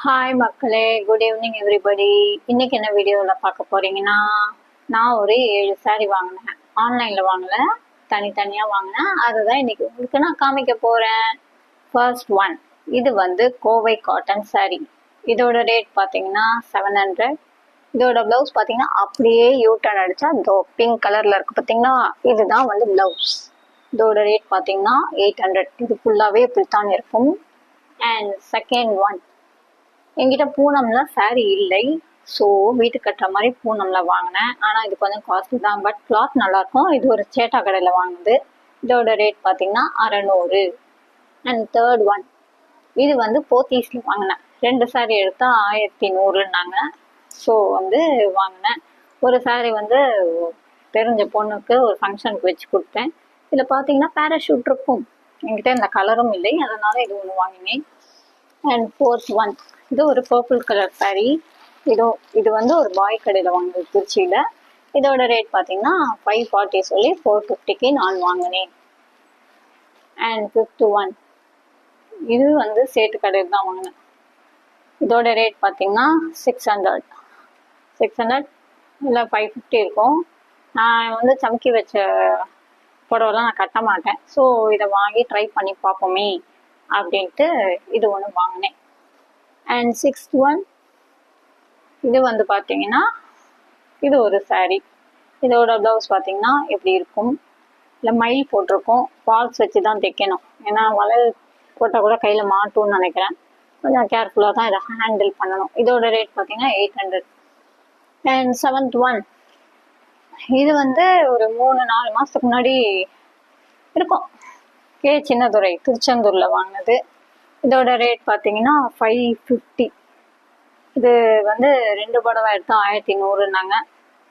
Hi மக்களே, good evening everybody. இன்னைக்கு என்ன வீடியோவில் பார்க்க போறீங்கன்னா, நான் ஒரு 7 saree வாங்கினேன். ஆன்லைனில் வாங்கல, தனித்தனியாக வாங்கினேன். அதுதான் இன்னைக்கு உங்களுக்கு நான் காமிக்க போகிறேன். ஃபர்ஸ்ட் ஒன், இது வந்து கோவை காட்டன் saree. இதோட ரேட் பார்த்தீங்கன்னா 700. இதோட ப்ளவுஸ் பார்த்தீங்கன்னா அப்படியே யூட்டன் அடிச்சா இதோ பிங்க் கலரில் இருக்குது பார்த்தீங்கன்னா, இதுதான் வந்து ப்ளவுஸ். இதோட ரேட் பார்த்தீங்கன்னா 800. இது ஃபுல்லாகவே இப்படித்தான் இருக்கும். அண்ட் செகண்ட் ஒன், என்கிட்ட பூனம்ல saree இல்லை. ஸோ வீட்டுக்கு கட்டுற மாதிரி பூனம்ல வாங்கினேன். ஆனால் இது கொஞ்சம் காஸ்ட்லி தான், பட் கிளாத் நல்லாயிருக்கும். இது ஒரு சேட்டா கடையில் வாங்குது. இதோட ரேட் பார்த்தீங்கன்னா 600. அண்ட் தேர்ட் ஒன், இது வந்து போத்தீஸில் வாங்கினேன். 2 saree எடுத்தா 1100ன்னாங்க. ஸோ வந்து வாங்கினேன். ஒரு saree வந்து தெரிஞ்ச பொண்ணுக்கு ஒரு ஃபங்க்ஷனுக்கு வச்சு கொடுத்தேன். இதில் பார்த்தீங்கன்னா பேராஷூட் இருக்கும். என்கிட்ட இந்த கலரும் இல்லை, அதனால இது ஒன்று வாங்கினேன். அண்ட் ஃபோர்த் ஒன், இது ஒரு பர்பிள் கலர் saree. இது வந்து ஒரு பாய் கடையில் வாங்குது திருச்சியில். இதோட ரேட் பார்த்தீங்கன்னா 540 சொல்லி 450க்கு நான் வாங்கினேன். அண்ட் ஃபிஃப்த் ஒன், இது வந்து சேட்டு கடையில் தான் வாங்கினேன். இதோட ரேட் பார்த்தீங்கன்னா 600 இல்லை 550 இருக்கும். நான் வந்து சமக்கி வச்ச புடவைலாம் நான் கட்ட மாட்டேன். ஸோ இதை வாங்கி ட்ரை பண்ணி பார்ப்போமே அப்படின்ட்டு இது ஒன்று வாங்கினேன். அண்ட் சிக்ஸ்த் ஒன், இது வந்து பார்த்தீங்கன்னா இது ஒரு saree. இதோட ப்ளவுஸ் பார்த்தீங்கன்னா எப்படி இருக்கும், இல்லை மயில் போட்டிருக்கோம். ஃபால்ஸ் வச்சு தான் தைக்கணும். ஏன்னா வளையல் போட்டால் கூட கையில் மாட்டும்னு நினைக்கிறேன். கொஞ்சம் கேர்ஃபுல்லாக தான் இதை ஹேண்டில் பண்ணணும். இதோட ரேட் பார்த்தீங்கன்னா 800. அண்ட் செவன்த் ஒன், இது வந்து ஒரு 3-4 மாதத்துக்கு முன்னாடி இருக்கும். சின்னதுரை திருச்செந்தூரில் வாங்கினது. இதோட ரேட் பார்த்தீங்கன்னா 550. இது வந்து 2 புடவை எடுத்து 1100ன்னாங்க.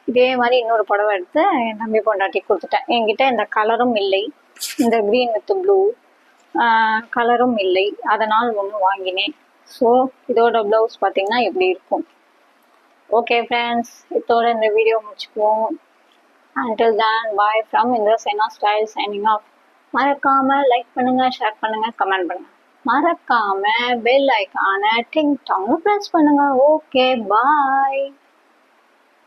இதே மாதிரி இன்னொரு புடவை எடுத்து என் தம்பி பொண்டாட்டி கொடுத்துட்டேன். என்கிட்ட இந்த கலரும் இல்லை, இந்த க்ரீன் வித் ப்ளூ கலரும் இல்லை, அதனால் ஒன்று வாங்கினேன். ஸோ இதோட ப்ளவுஸ் பார்த்தீங்கன்னா இப்படி இருக்கும். ஓகே ஃப்ரெண்ட்ஸ், இதோட இந்த வீடியோ முடிச்சுக்குவோம். Until then, bye from Indrasena Style signing off. மறக்காம லைக் பண்ணுங்க, ஷேர் பண்ணுங்க, கமெண்ட் பண்ணுங்க. மறக்காம பெல் ஐக்கான டிங் டாங் பிரஸ் பண்ணுங்க. ஓகே, பாய்.